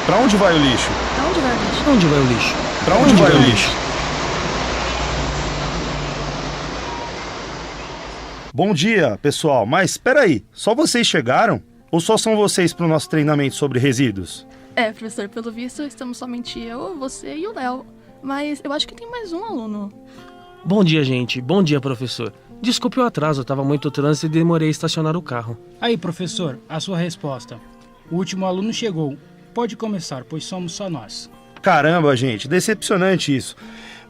Pra onde vai o lixo? Aonde vai o lixo? Onde vai o lixo? Pra onde vai o lixo? Bom dia, pessoal. Mas espera aí, só vocês chegaram? Ou só são vocês pro nosso treinamento sobre resíduos? Professor, pelo visto estamos somente eu, você e o Léo. Mas eu acho que tem mais um aluno. Bom dia, gente. Bom dia, professor. Desculpe o atraso, tava muito trânsito e demorei a estacionar o carro. Aí, professor, a sua resposta. O último aluno chegou. Pode começar, pois somos só nós. Caramba, gente, decepcionante isso.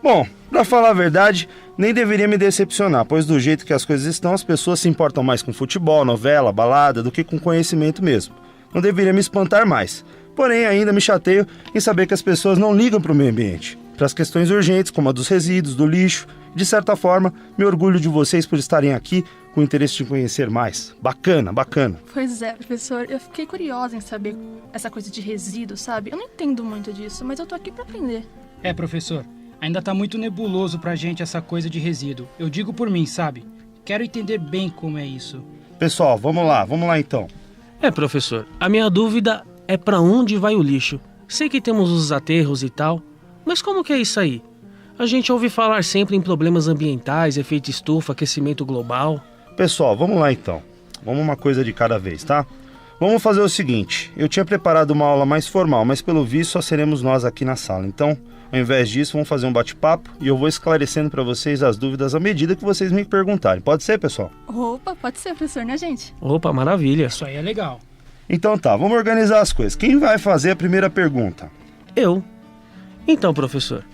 Bom, pra falar a verdade, nem deveria me decepcionar, pois do jeito que as coisas estão, as pessoas se importam mais com futebol, novela, balada, do que com conhecimento mesmo. Não deveria me espantar mais. Porém, ainda me chateio em saber que as pessoas não ligam para o meio ambiente, para as questões urgentes, como a dos resíduos, do lixo. De certa forma, me orgulho de vocês por estarem aqui com o interesse de conhecer mais. Bacana, bacana. Pois é, professor, eu fiquei curiosa em saber essa coisa de resíduo, sabe? Eu não entendo muito disso, mas eu tô aqui pra aprender. Professor, ainda tá muito nebuloso pra gente essa coisa de resíduo. Eu digo por mim, sabe? Quero entender bem como é isso. Pessoal, vamos lá então. Professor, a minha dúvida é pra onde vai o lixo. Sei que temos os aterros e tal, mas como que é isso aí? A gente ouve falar sempre em problemas ambientais, efeito estufa, aquecimento global. Pessoal, vamos lá então. Vamos uma coisa de cada vez, tá? Vamos fazer o seguinte, eu tinha preparado uma aula mais formal, mas pelo visto só seremos nós aqui na sala. Então, ao invés disso, vamos fazer um bate-papo e eu vou esclarecendo para vocês as dúvidas à medida que vocês me perguntarem. Pode ser, pessoal? Opa, pode ser, professor, né, gente? Opa, maravilha. Isso aí é legal. Então tá, vamos organizar as coisas. Quem vai fazer a primeira pergunta? Eu. Então, professor,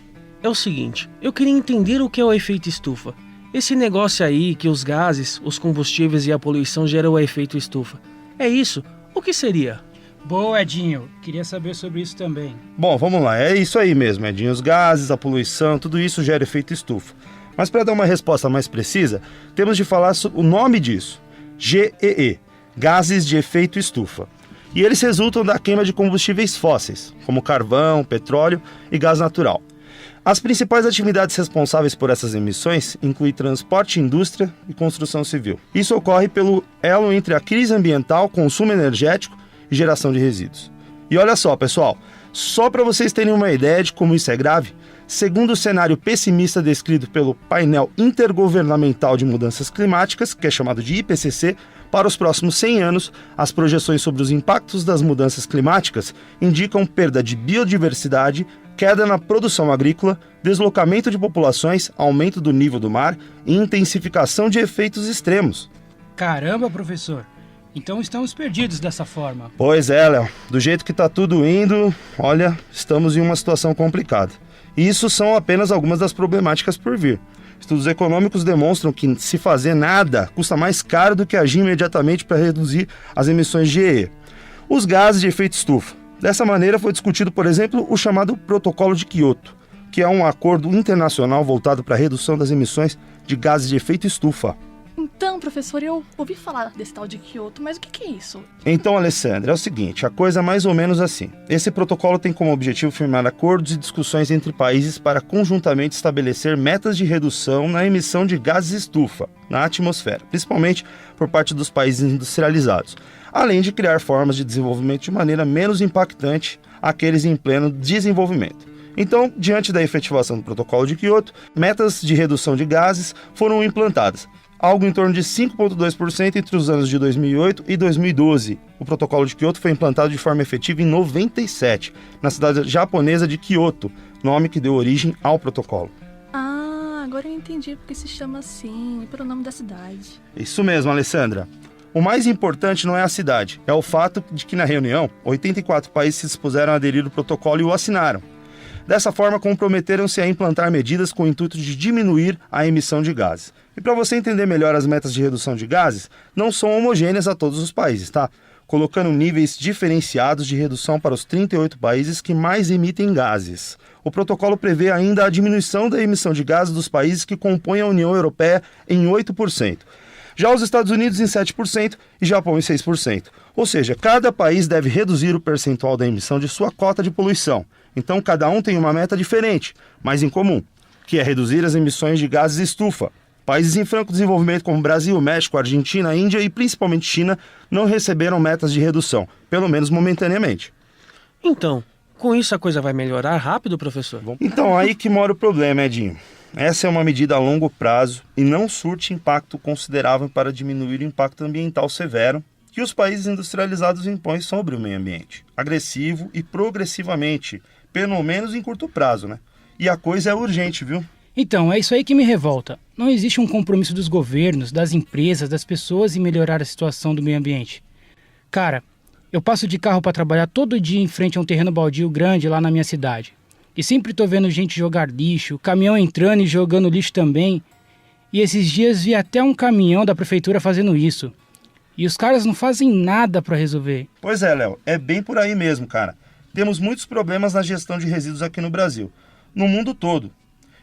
é o seguinte, eu queria entender o que é o efeito estufa. Esse negócio aí que os gases, os combustíveis e a poluição geram o efeito estufa. É isso? O que seria? Boa, Edinho. Queria saber sobre isso também. Bom, vamos lá, é isso aí mesmo, Edinho. Os gases, a poluição, tudo isso gera efeito estufa. Mas para dar uma resposta mais precisa, temos de falar o nome disso. GEE, gases de efeito estufa. E eles resultam da queima de combustíveis fósseis, como carvão, petróleo e gás natural. As principais atividades responsáveis por essas emissões incluem transporte, indústria e construção civil. Isso ocorre pelo elo entre a crise ambiental, consumo energético e geração de resíduos. E olha só, pessoal, só para vocês terem uma ideia de como isso é grave, segundo o cenário pessimista descrito pelo Painel Intergovernamental de Mudanças Climáticas, que é chamado de IPCC, para os próximos 100 anos, as projeções sobre os impactos das mudanças climáticas indicam perda de biodiversidade, queda na produção agrícola, deslocamento de populações, aumento do nível do mar e intensificação de efeitos extremos. Caramba, professor. Então estamos perdidos dessa forma. Pois é, Léo. Do jeito que tá tudo indo, olha, estamos em uma situação complicada. E isso são apenas algumas das problemáticas por vir. Estudos econômicos demonstram que se fazer nada custa mais caro do que agir imediatamente para reduzir as emissões de GE. Os gases de efeito estufa. Dessa maneira foi discutido, por exemplo, o chamado Protocolo de Quioto, que é um acordo internacional voltado para a redução das emissões de gases de efeito estufa. Então, professor, eu ouvi falar desse tal de Kyoto, mas o que é isso? Então, Alessandra, é o seguinte, a coisa é mais ou menos assim. Esse protocolo tem como objetivo firmar acordos e discussões entre países para conjuntamente estabelecer metas de redução na emissão de gases estufa na atmosfera, principalmente por parte dos países industrializados, além de criar formas de desenvolvimento de maneira menos impactante àqueles em pleno desenvolvimento. Então, diante da efetivação do protocolo de Quioto, metas de redução de gases foram implantadas, algo em torno de 5,2% entre os anos de 2008 e 2012. O protocolo de Quioto foi implantado de forma efetiva em 97, na cidade japonesa de Kyoto, nome que deu origem ao protocolo. Ah, agora eu entendi porque se chama assim, pelo nome da cidade. Isso mesmo, Alessandra. O mais importante não é a cidade, é o fato de que na reunião, 84 países se dispuseram a aderir ao protocolo e o assinaram. Dessa forma, comprometeram-se a implantar medidas com o intuito de diminuir a emissão de gases. E para você entender melhor as metas de redução de gases, não são homogêneas a todos os países, tá? Colocando níveis diferenciados de redução para os 38 países que mais emitem gases. O protocolo prevê ainda a diminuição da emissão de gases dos países que compõem a União Europeia em 8%. Já os Estados Unidos em 7% e Japão em 6%. Ou seja, cada país deve reduzir o percentual da emissão de sua cota de poluição. Então, cada um tem uma meta diferente, mas em comum, que é reduzir as emissões de gases estufa. Países em franco desenvolvimento como Brasil, México, Argentina, Índia e principalmente China não receberam metas de redução, pelo menos momentaneamente. Então, Com isso a coisa vai melhorar rápido, professor? Então, aí que mora o problema, Edinho. Essa é uma medida a longo prazo e não surte impacto considerável para diminuir o impacto ambiental severo que os países industrializados impõem sobre o meio ambiente, agressivo e progressivamente, pelo menos em curto prazo, né? E a coisa é urgente, viu? Então, é isso aí que me revolta. Não existe um compromisso dos governos, das empresas, das pessoas em melhorar a situação do meio ambiente. Cara, eu passo de carro para trabalhar todo dia em frente a um terreno baldio grande lá na minha cidade. E sempre tô vendo gente jogar lixo, caminhão entrando e jogando lixo também. E esses dias vi até um caminhão da prefeitura fazendo isso. E os caras não fazem nada para resolver. Pois é, Léo, é bem por aí mesmo, cara. Temos muitos problemas na gestão de resíduos aqui no Brasil, no mundo todo.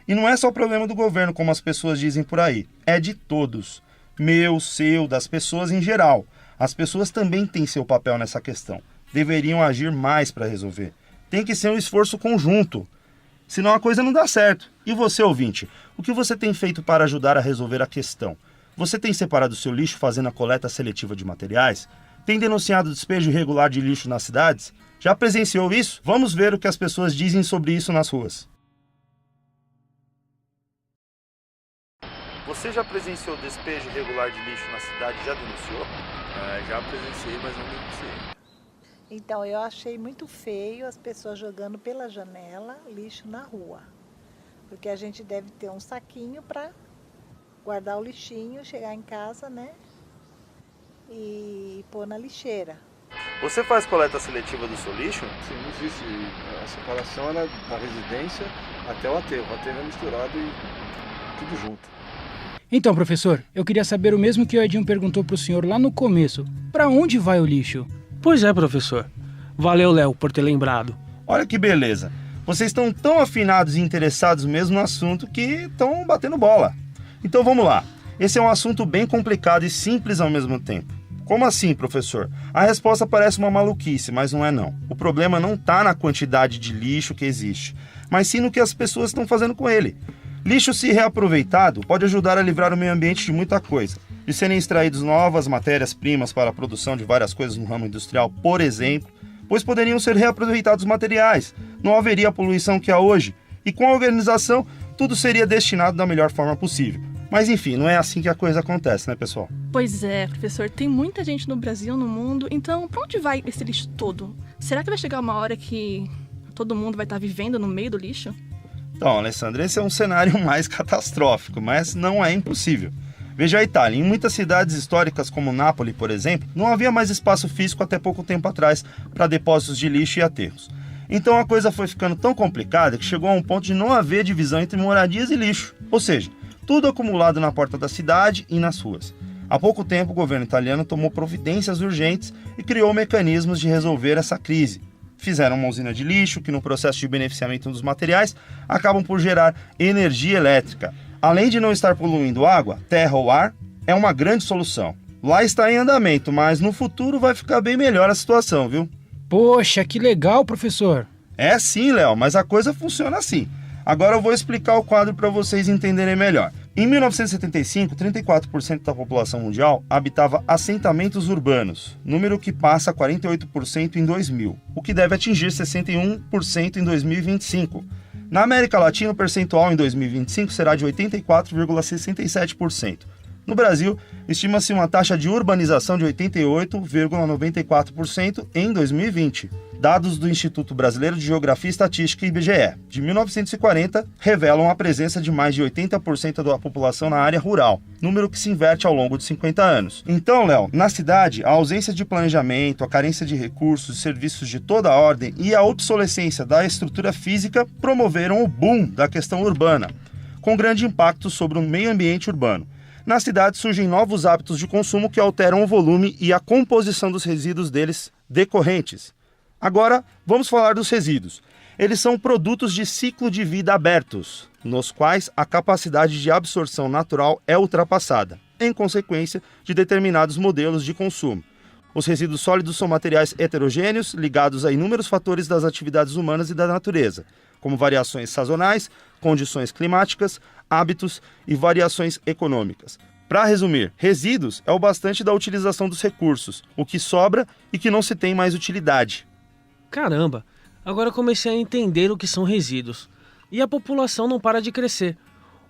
E não é só problema do governo, como as pessoas dizem por aí. É de todos. Meu, seu, das pessoas em geral. As pessoas também têm seu papel nessa questão. Deveriam agir mais para resolver. Tem que ser um esforço conjunto. Senão a coisa não dá certo. E você, ouvinte, o que você tem feito para ajudar a resolver a questão? Você tem separado seu lixo fazendo a coleta seletiva de materiais? Tem denunciado o despejo irregular de lixo nas cidades? Já presenciou isso? Vamos ver o que as pessoas dizem sobre isso nas ruas. Você já presenciou despejo irregular de lixo na cidade? Já denunciou? Já presenciei, mas não denunciei. Então, eu achei muito feio as pessoas jogando pela janela lixo na rua. Porque a gente deve ter um saquinho para guardar o lixinho, chegar em casa, né? E pôr na lixeira. Você faz coleta seletiva do seu lixo? Sim, não existe. A separação era da residência até o aterro. O aterro é misturado e tudo junto. Então, professor, eu queria saber o mesmo que o Edinho perguntou pro senhor lá no começo. Para onde vai o lixo? Pois é, professor. Valeu, Léo, por ter lembrado. Olha que beleza. Vocês estão tão afinados e interessados mesmo no assunto que estão batendo bola. Então vamos lá. Esse é um assunto bem complicado e simples ao mesmo tempo. Como assim, professor? A resposta parece uma maluquice, mas não é não. O problema não está na quantidade de lixo que existe, mas sim no que as pessoas estão fazendo com ele. Lixo, se reaproveitado, pode ajudar a livrar o meio ambiente de muita coisa. De serem extraídos novas matérias-primas para a produção de várias coisas no ramo industrial, por exemplo, pois poderiam ser reaproveitados materiais. Não haveria a poluição que há hoje. E com a organização, tudo seria destinado da melhor forma possível. Mas enfim, não é assim que a coisa acontece, né, pessoal? Pois é, professor, tem muita gente no Brasil, no mundo, então pra onde vai esse lixo todo? Será que vai chegar uma hora que todo mundo vai estar vivendo no meio do lixo? Então, Alessandra, esse é um cenário mais catastrófico, mas não é impossível. Veja a Itália, em muitas cidades históricas como Nápoles, por exemplo, não havia mais espaço físico até pouco tempo atrás para depósitos de lixo e aterros. Então a coisa foi ficando tão complicada que chegou a um ponto de não haver divisão entre moradias e lixo. Ou seja, tudo acumulado na porta da cidade e nas ruas. Há pouco tempo o governo italiano tomou providências urgentes e criou mecanismos de resolver essa crise. Fizeram uma usina de lixo que no processo de beneficiamento dos materiais acabam por gerar energia elétrica. Além de não estar poluindo água, terra ou ar, é uma grande solução. Lá está em andamento, mas no futuro vai ficar bem melhor a situação, viu? Poxa, que legal, professor. É sim, Léo, mas a coisa funciona assim. Agora eu vou explicar o quadro para vocês entenderem melhor. Em 1975, 34% da população mundial habitava assentamentos urbanos, número que passa a 48% em 2000, o que deve atingir 61% em 2025. Na América Latina, o percentual em 2025 será de 84,67%. No Brasil, estima-se uma taxa de urbanização de 88,94% em 2020. Dados do Instituto Brasileiro de Geografia e Estatística, IBGE, de 1940, revelam a presença de mais de 80% da população na área rural, número que se inverte ao longo de 50 anos. Então, Léo, na cidade, a ausência de planejamento, a carência de recursos e serviços de toda a ordem e a obsolescência da estrutura física promoveram o boom da questão urbana, com grande impacto sobre o meio ambiente urbano. Na cidade surgem novos hábitos de consumo que alteram o volume e a composição dos resíduos deles decorrentes. Agora, vamos falar dos resíduos. Eles são produtos de ciclo de vida abertos, nos quais a capacidade de absorção natural é ultrapassada, em consequência de determinados modelos de consumo. Os resíduos sólidos são materiais heterogêneos ligados a inúmeros fatores das atividades humanas e da natureza, como variações sazonais, condições climáticas, hábitos e variações econômicas. Para resumir, resíduos é o bastante da utilização dos recursos, o que sobra e que não se tem mais utilidade. Caramba, Agora eu comecei a entender o que são resíduos. E a população não para de crescer.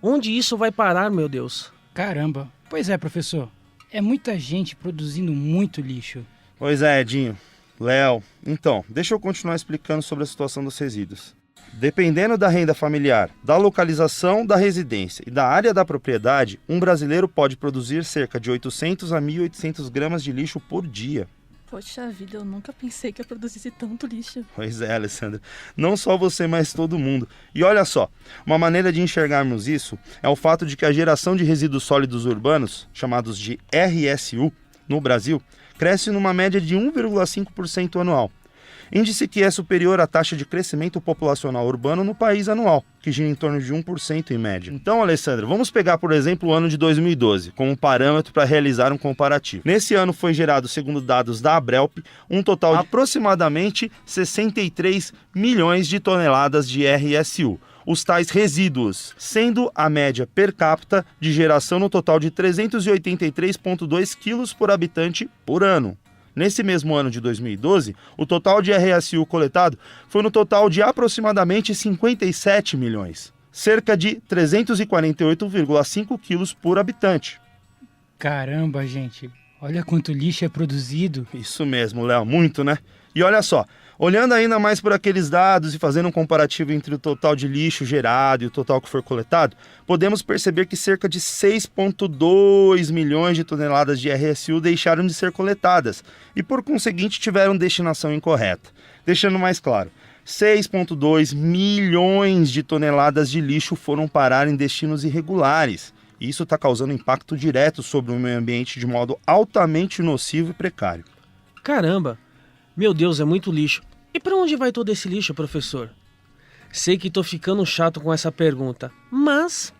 Onde isso vai parar, meu Deus? Caramba. Pois é, professor. É muita gente produzindo muito lixo. Pois é, Edinho. Léo, então, deixa eu continuar explicando sobre a situação dos resíduos. Dependendo da renda familiar, da localização da residência e da área da propriedade, um brasileiro pode produzir cerca de 800 a 1.800 gramas de lixo por dia. Poxa vida, eu nunca pensei que eu produzisse tanto lixo. Pois é, Alessandra. Não só você, mas todo mundo. E olha só, uma maneira de enxergarmos isso é o fato de que a geração de resíduos sólidos urbanos, chamados de RSU, no Brasil, cresce numa média de 1,5% anual. Índice que é superior à taxa de crescimento populacional urbano no país anual, que gira em torno de 1% em média. Então, Alessandra, vamos pegar, por exemplo, o ano de 2012 como parâmetro para realizar um comparativo. Nesse ano foi gerado, segundo dados da Abrelp, um total de aproximadamente 63 milhões de toneladas de RSU, os tais resíduos, sendo a média per capita de geração no total de 383,2 quilos por habitante por ano. Nesse mesmo ano de 2012, o total de RSU coletado foi no total de aproximadamente 57 milhões, cerca de 348,5 quilos por habitante. Caramba, gente. Olha quanto lixo é produzido. Isso mesmo, Léo, muito, né? E olha só, olhando ainda mais por aqueles dados e fazendo um comparativo entre o total de lixo gerado e o total que for coletado, podemos perceber que cerca de 6,2 milhões de toneladas de RSU deixaram de ser coletadas e, por conseguinte, tiveram destinação incorreta. Deixando mais claro, 6,2 milhões de toneladas de lixo foram parar em destinos irregulares. E isso está causando impacto direto sobre o meio ambiente de modo altamente nocivo e precário. Caramba! Meu Deus, é muito lixo. E para onde vai todo esse lixo, professor? Sei que tô ficando chato com essa pergunta, mas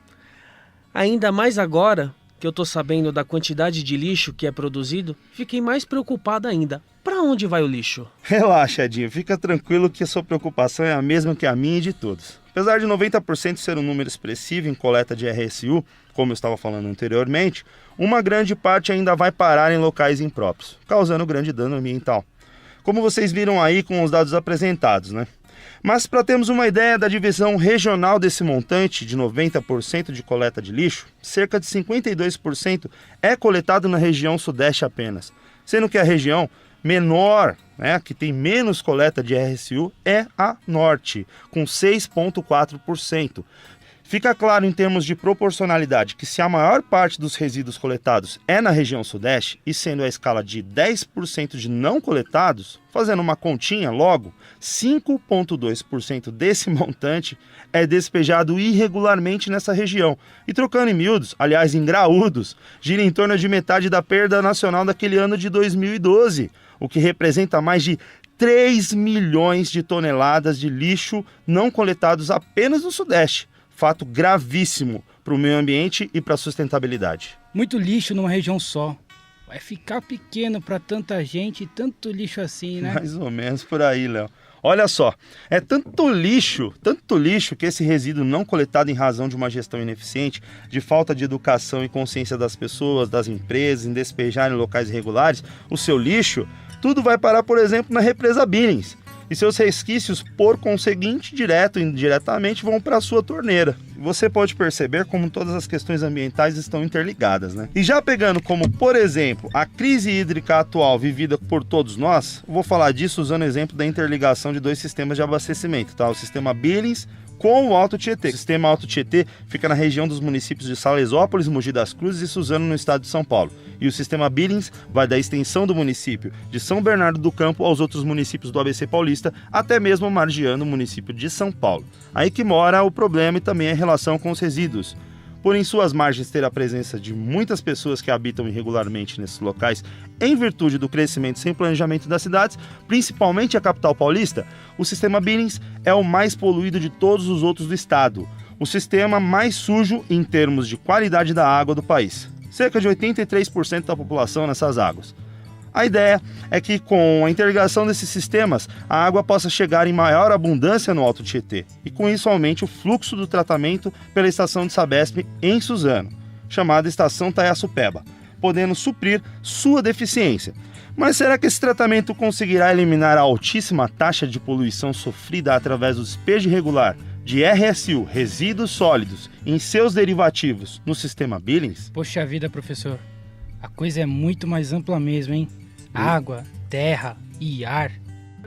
ainda mais agora que eu tô sabendo da quantidade de lixo que é produzido, fiquei mais preocupado ainda. Para onde vai o lixo? Relaxa, Edinho, fica tranquilo que a sua preocupação é a mesma que a minha e de todos. Apesar de 90% ser um número expressivo em coleta de RSU, como eu estava falando anteriormente, uma grande parte ainda vai parar em locais impróprios, causando grande dano ambiental. Como vocês viram aí com os dados apresentados, né? Mas para termos uma ideia da divisão regional desse montante de 90% de coleta de lixo, cerca de 52% é coletado na região sudeste apenas, sendo que a região menor, né, que tem menos coleta de RSU, é a norte, com 6,4%. Fica claro em termos de proporcionalidade que se a maior parte dos resíduos coletados é na região sudeste, e sendo a escala de 10% de não coletados, fazendo uma continha logo, 5,2% desse montante é despejado irregularmente nessa região. E trocando em miúdos, aliás em graúdos, gira em torno de metade da perda nacional daquele ano de 2012, o que representa mais de 3 milhões de toneladas de lixo não coletados apenas no sudeste. Fato gravíssimo para o meio ambiente e para a sustentabilidade. Muito lixo numa região só. Vai ficar pequeno para tanta gente e tanto lixo assim, né? Mais ou menos por aí, Léo. Olha só, é tanto lixo que esse resíduo não coletado em razão de uma gestão ineficiente, de falta de educação e consciência das pessoas, das empresas, em despejar em locais irregulares, o seu lixo, tudo vai parar, por exemplo, na represa Billings. E seus resquícios, por conseguinte, direto e indiretamente, vão para a sua torneira. Você pode perceber como todas as questões ambientais estão interligadas, né? E já pegando como, por exemplo, a crise hídrica atual vivida por todos nós, eu vou falar disso usando o exemplo da interligação de dois sistemas de abastecimento, tá? O sistema Billings com o Alto Tietê. O sistema Alto Tietê fica na região dos municípios de Salesópolis, Mogi das Cruzes e Suzano, no estado de São Paulo. E o sistema Billings vai da extensão do município de São Bernardo do Campo aos outros municípios do ABC Paulista, até mesmo margeando o município de São Paulo. Aí que mora o problema e também a relação com os resíduos. Por em suas margens ter a presença de muitas pessoas que habitam irregularmente nesses locais, em virtude do crescimento sem planejamento das cidades, principalmente a capital paulista, o sistema Billings é o mais poluído de todos os outros do estado, o sistema mais sujo em termos de qualidade da água do país. Cerca de 83% da população nessas águas. A ideia é que, com a interligação desses sistemas, a água possa chegar em maior abundância no Alto Tietê e, com isso, aumente o fluxo do tratamento pela estação de Sabesp em Suzano, chamada Estação Taiaçupeba. podendo suprir sua deficiência. Mas será que esse tratamento conseguirá eliminar a altíssima taxa de poluição sofrida através do despejo irregular de RSU, resíduos sólidos, em seus derivativos, no sistema Billings? Poxa vida, professor. A coisa é muito mais ampla mesmo, hein? Água, terra e ar.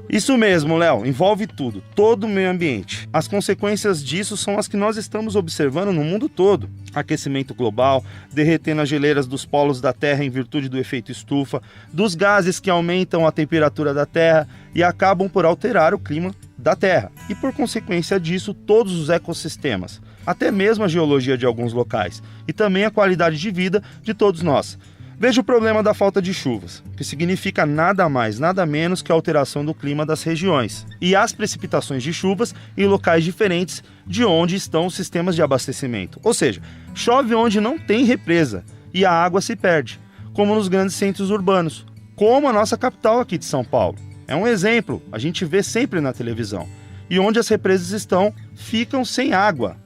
Isso mesmo, Léo, envolve tudo, todo o meio ambiente. As consequências disso são as que nós estamos observando no mundo todo. Aquecimento global, derretendo as geleiras dos polos da Terra em virtude do efeito estufa, dos gases que aumentam a temperatura da Terra e acabam por alterar o clima da Terra. E por consequência disso, todos os ecossistemas, até mesmo a geologia de alguns locais, e também a qualidade de vida de todos nós. Veja o problema da falta de chuvas, que significa nada mais, nada menos que a alteração do clima das regiões, e as precipitações de chuvas em locais diferentes de onde estão os sistemas de abastecimento. Ou seja, chove onde não tem represa e a água se perde, como nos grandes centros urbanos, como a nossa capital aqui de São Paulo. É um exemplo, a gente vê sempre na televisão. E onde as represas estão, ficam sem água.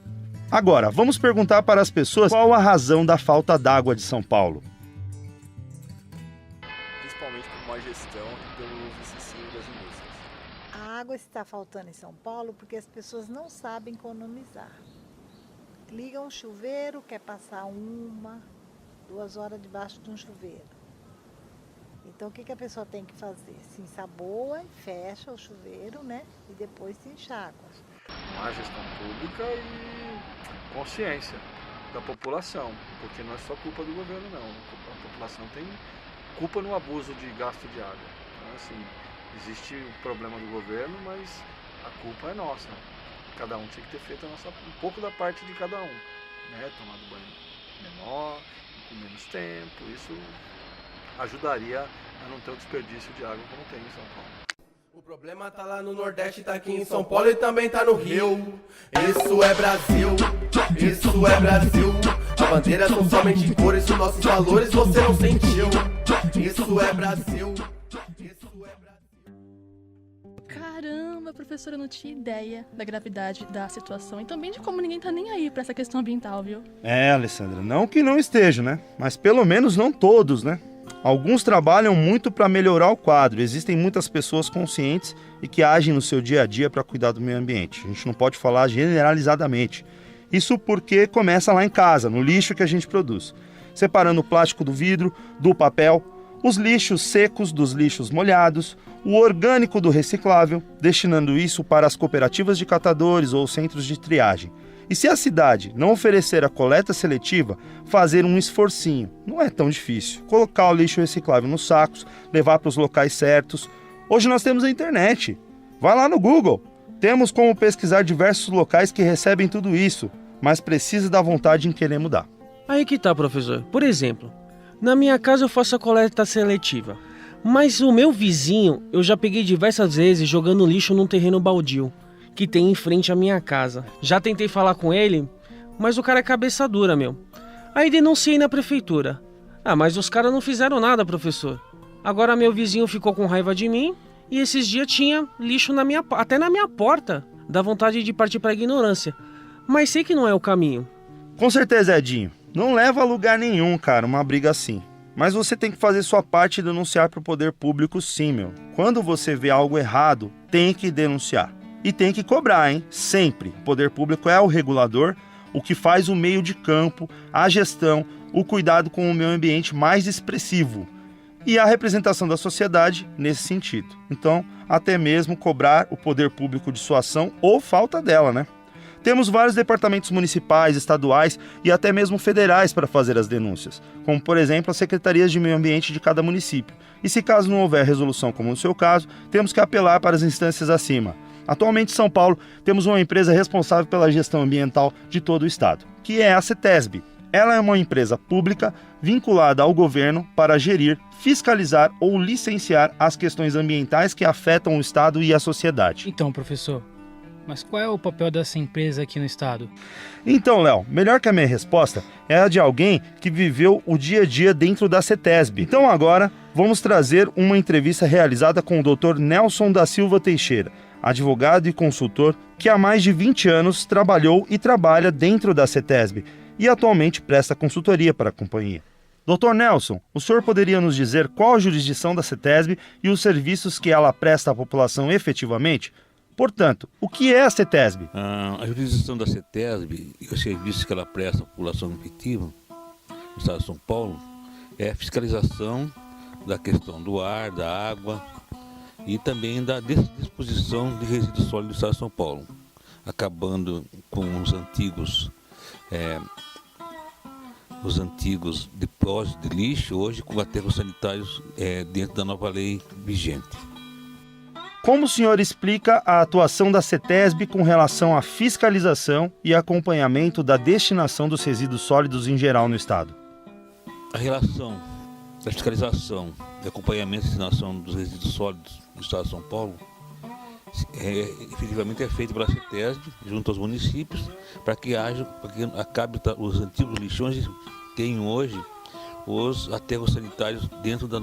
Agora, vamos perguntar para as pessoas qual a razão da falta d'água de São Paulo. Má gestão e pelo uso excessivo das indústrias. A água está faltando em São Paulo porque as pessoas não sabem economizar. Ligam o chuveiro, quer passar 2 horas debaixo de um chuveiro. Então o que a pessoa tem que fazer? Se ensaboa e fecha o chuveiro, né? E depois se enxágua. Má gestão pública e consciência da população, porque não é só culpa do governo não. A população tem culpa no abuso de gasto de água. Então, assim, existe o problema do governo, mas a culpa é nossa. Cada um tinha que ter feito um pouco da parte de cada um, né? Tomado banho menor, com menos tempo, isso ajudaria a não ter o desperdício de água como tem em São Paulo. O problema tá lá no Nordeste, tá aqui em São Paulo e também tá no Rio. Isso é Brasil, isso é Brasil. A bandeira são somente cores, os nossos valores você não sentiu. Isso é Brasil, isso é Brasil. Caramba, professora, eu não tinha ideia da gravidade da situação e também de como ninguém tá nem aí pra essa questão ambiental, viu? É, Alessandra, não que não esteja, né? Mas pelo menos não todos, né? Alguns trabalham muito para melhorar o quadro. Existem muitas pessoas conscientes e que agem no seu dia a dia para cuidar do meio ambiente. A gente não pode falar generalizadamente. Isso porque começa lá em casa, no lixo que a gente produz. Separando o plástico do vidro, do papel, os lixos secos dos lixos molhados, o orgânico do reciclável, destinando isso para as cooperativas de catadores ou centros de triagem. E se a cidade não oferecer a coleta seletiva, fazer um esforcinho. Não é tão difícil. Colocar o lixo reciclável nos sacos, levar para os locais certos. Hoje nós temos a internet. Vai lá no Google. Temos como pesquisar diversos locais que recebem tudo isso, mas precisa da vontade em querer mudar. Aí que tá, professor. Por exemplo, na minha casa eu faço a coleta seletiva, mas o meu vizinho eu já peguei diversas vezes jogando lixo num terreno baldio que tem em frente à minha casa. Já tentei falar com ele, mas o cara é cabeça dura, meu. Aí denunciei na prefeitura. Ah, mas os caras não fizeram nada, professor. Agora meu vizinho ficou com raiva de mim e esses dias tinha lixo até na minha porta. Dá vontade de partir pra ignorância. Mas sei que não é o caminho. Com certeza, Edinho. Não leva a lugar nenhum, cara, uma briga assim. Mas você tem que fazer sua parte e denunciar pro poder público sim, meu. Quando você vê algo errado, tem que denunciar. E tem que cobrar, hein? Sempre. O poder público é o regulador, o que faz o meio de campo, a gestão, o cuidado com o meio ambiente mais expressivo. E a representação da sociedade nesse sentido. Então, até mesmo cobrar o poder público de sua ação ou falta dela, né? Temos vários departamentos municipais, estaduais e até mesmo federais para fazer as denúncias, como por exemplo as secretarias de meio ambiente de cada município. E se caso não houver resolução, como no seu caso, temos que apelar para as instâncias acima. Atualmente em São Paulo temos uma empresa responsável pela gestão ambiental de todo o estado, que é a CETESB. Ela é uma empresa pública vinculada ao governo para gerir, fiscalizar ou licenciar as questões ambientais que afetam o estado e a sociedade. Então, professor, mas qual é o papel dessa empresa aqui no estado? Então, Léo, melhor que a minha resposta é a de alguém que viveu o dia a dia dentro da CETESB. Então agora vamos trazer uma entrevista realizada com o Dr. Nelson da Silva Teixeira, advogado e consultor que há mais de 20 anos trabalhou e trabalha dentro da CETESB e atualmente presta consultoria para a companhia. Dr. Nelson, o senhor poderia nos dizer qual a jurisdição da CETESB e os serviços que ela presta à população efetivamente? Portanto, o que é a CETESB? A jurisdição da CETESB e os serviços que ela presta à população efetiva no estado de São Paulo é a fiscalização da questão do ar, da água e também da disposição de resíduos sólidos do estado de São Paulo, acabando com os antigos depósitos de lixo, hoje com aterros sanitários dentro da nova lei vigente. Como o senhor explica a atuação da CETESB com relação à fiscalização e acompanhamento da destinação dos resíduos sólidos em geral no estado? A relação da fiscalização e acompanhamento da destinação dos resíduos sólidos no estado de São Paulo efetivamente é feito pela CETESB junto aos municípios para que acabe os antigos lixões e tenham hoje os aterros sanitários dentro da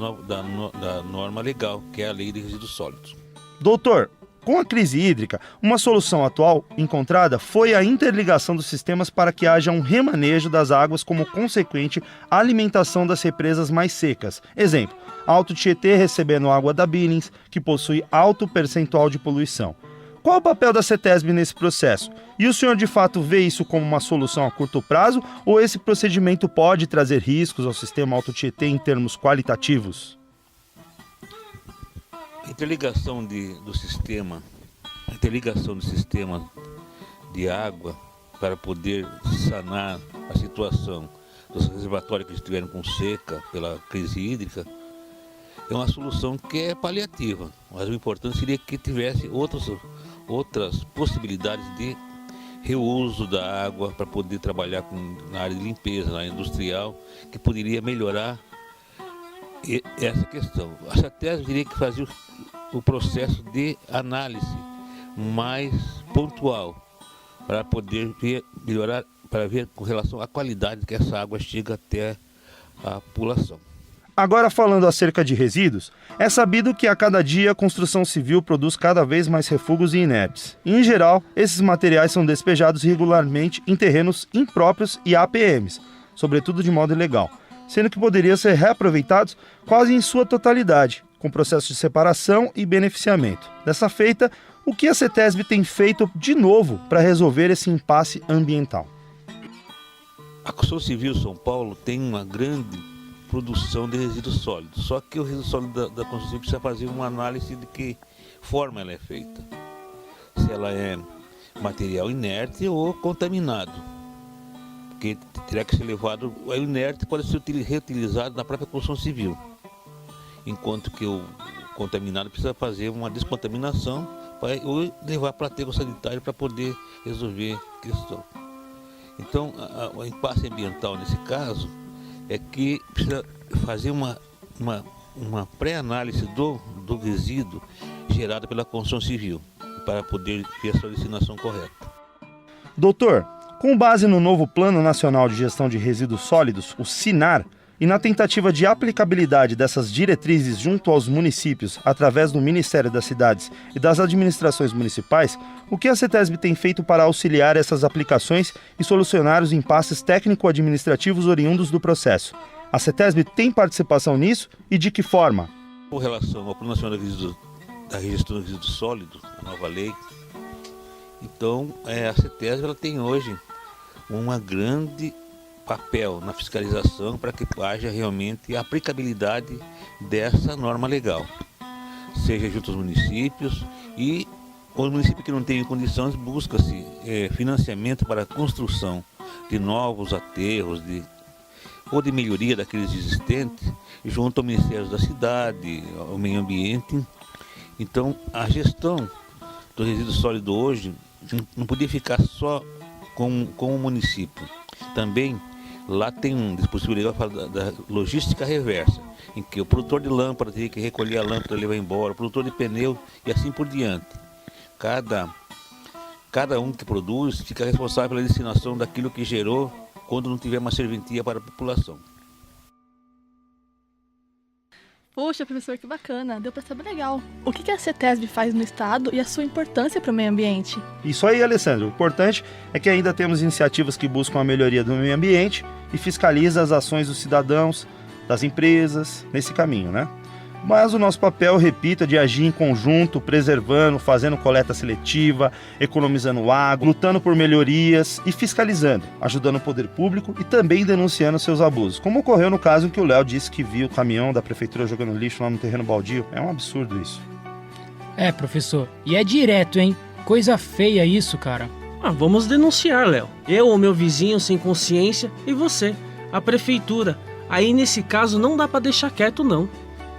norma legal, que é a Lei de Resíduos Sólidos. Doutor, com a crise hídrica, uma solução atual encontrada foi a interligação dos sistemas para que haja um remanejo das águas como consequente alimentação das represas mais secas. Exemplo, Alto Tietê recebendo água da Billings, que possui alto percentual de poluição. Qual o papel da CETESB nesse processo? E o senhor de fato vê isso como uma solução a curto prazo ou esse procedimento pode trazer riscos ao sistema Alto Tietê em termos qualitativos? A interligação do sistema de água para poder sanar a situação dos reservatórios que estiveram com seca pela crise hídrica é uma solução que é paliativa, mas o importante seria que tivesse outras possibilidades de reuso da água para poder trabalhar na área de limpeza, na área industrial, que poderia melhorar essa questão. A CETESB diria que fazia o processo de análise mais pontual para poder melhorar, para ver com relação à qualidade que essa água chega até a população. Agora falando acerca de resíduos, é sabido que a cada dia a construção civil produz cada vez mais refugos e inertes. Em geral, esses materiais são despejados regularmente em terrenos impróprios e APMs, sobretudo de modo ilegal, sendo que poderiam ser reaproveitados quase em sua totalidade, com processo de separação e beneficiamento. Dessa feita, o que a CETESB tem feito de novo para resolver esse impasse ambiental? A construção civil de São Paulo tem uma grande produção de resíduos sólidos, só que o resíduo sólido da construção civil precisa fazer uma análise de que forma ela é feita. Se ela é material inerte ou contaminado, porque terá que ser levado, o inerte pode ser reutilizado na própria construção civil, enquanto que o contaminado precisa fazer uma descontaminação ou levar para aterro sanitário para poder resolver a questão. Então, o impasse ambiental nesse caso é que precisa fazer uma pré-análise do resíduo gerado pela construção civil para poder ver a sua destinação correta. Doutor, com base no novo Plano Nacional de Gestão de Resíduos Sólidos, o SINAR, e na tentativa de aplicabilidade dessas diretrizes junto aos municípios através do Ministério das Cidades e das administrações municipais, o que a CETESB tem feito para auxiliar essas aplicações e solucionar os impasses técnico-administrativos oriundos do processo? A CETESB tem participação nisso e de que forma? Com relação ao Plano Nacional da Gestão de Resíduos Sólidos, a nova lei, então a CETESB ela tem hoje uma grande papel na fiscalização para que haja realmente a aplicabilidade dessa norma legal, seja junto aos municípios, e os municípios que não têm condições busca-se financiamento para a construção de novos aterros ou de melhoria daqueles existentes junto ao Ministério da Cidade, ao Meio Ambiente. Então a gestão do resíduo sólido hoje não podia ficar só com o município. Também lá tem um dispositivo legal da logística reversa, em que o produtor de lâmpada teria que recolher a lâmpada e levar embora, o produtor de pneu e assim por diante. Cada um que produz fica responsável pela destinação daquilo que gerou quando não tiver uma serventia para a população. Poxa, professor, que bacana. Deu para saber legal. O que a CETESB faz no estado e a sua importância para o meio ambiente? Isso aí, Alessandro. O importante é que ainda temos iniciativas que buscam a melhoria do meio ambiente e fiscaliza as ações dos cidadãos, das empresas, nesse caminho, né? Mas o nosso papel, repito, é de agir em conjunto, preservando, fazendo coleta seletiva, economizando água, lutando por melhorias e fiscalizando, ajudando o poder público e também denunciando seus abusos, como ocorreu no caso em que o Léo disse que viu o caminhão da prefeitura jogando lixo lá no terreno baldio. É um absurdo isso. É, professor, e é direto, hein? Coisa feia isso, cara. Vamos denunciar, Léo. Eu, o meu vizinho sem consciência e você, a prefeitura. Aí nesse caso não dá pra deixar quieto, não.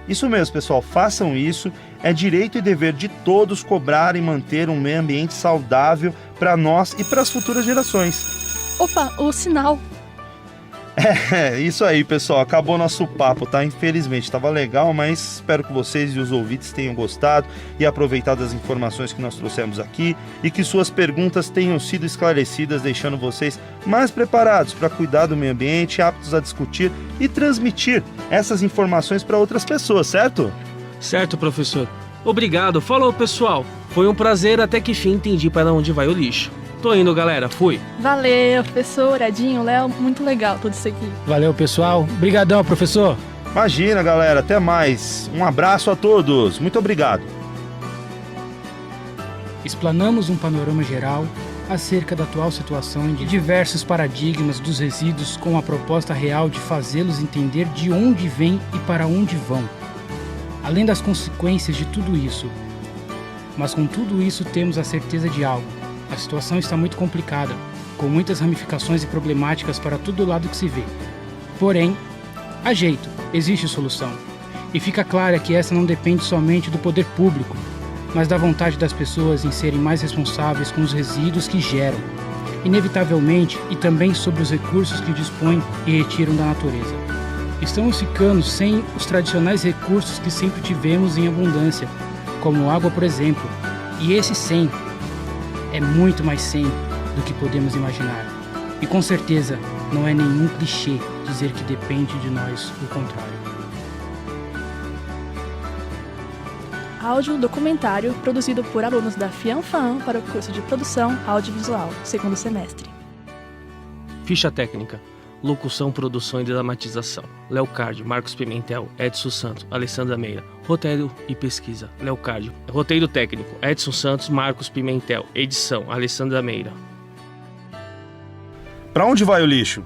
Isso mesmo, pessoal, façam isso. É direito e dever de todos cobrar e manter um meio ambiente saudável para nós e para as futuras gerações. Opa, o sinal. É, isso aí, pessoal. Acabou nosso papo, tá? Infelizmente, estava legal, mas espero que vocês e os ouvintes tenham gostado e aproveitado as informações que nós trouxemos aqui e que suas perguntas tenham sido esclarecidas, deixando vocês mais preparados para cuidar do meio ambiente, aptos a discutir e transmitir essas informações para outras pessoas, certo? Certo, professor. Obrigado. Falou, pessoal. Foi um prazer, até que enfim entendi para onde vai o lixo. Tô indo, galera. Fui. Valeu, professor, Edinho, Léo, muito legal tudo isso aqui. Valeu, pessoal. Obrigadão, professor. Imagina, galera. Até mais. Um abraço a todos. Muito obrigado. Explanamos um panorama geral acerca da atual situação e de diversos paradigmas dos resíduos com a proposta real de fazê-los entender de onde vêm e para onde vão, além das consequências de tudo isso. Mas com tudo isso temos a certeza de algo. A situação está muito complicada, com muitas ramificações e problemáticas para todo lado que se vê. Porém, há jeito, existe solução. E fica clara que essa não depende somente do poder público, mas da vontade das pessoas em serem mais responsáveis com os resíduos que geram, inevitavelmente, e também sobre os recursos que dispõem e retiram da natureza. Estamos ficando sem os tradicionais recursos que sempre tivemos em abundância, como água, por exemplo, e esse 100 é muito mais 100 do que podemos imaginar. E com certeza não é nenhum clichê dizer que depende de nós o contrário. Áudio documentário produzido por alunos da FIANFAM para o curso de Produção Audiovisual, segundo semestre. Ficha técnica. Locução, produção e dramatização. Léo Cardio, Marcos Pimentel, Edson Santos, Alessandra Meira. Roteiro e pesquisa. Léo Cardio. Roteiro técnico. Edson Santos, Marcos Pimentel. Edição. Alessandra Meira. Para onde vai o lixo?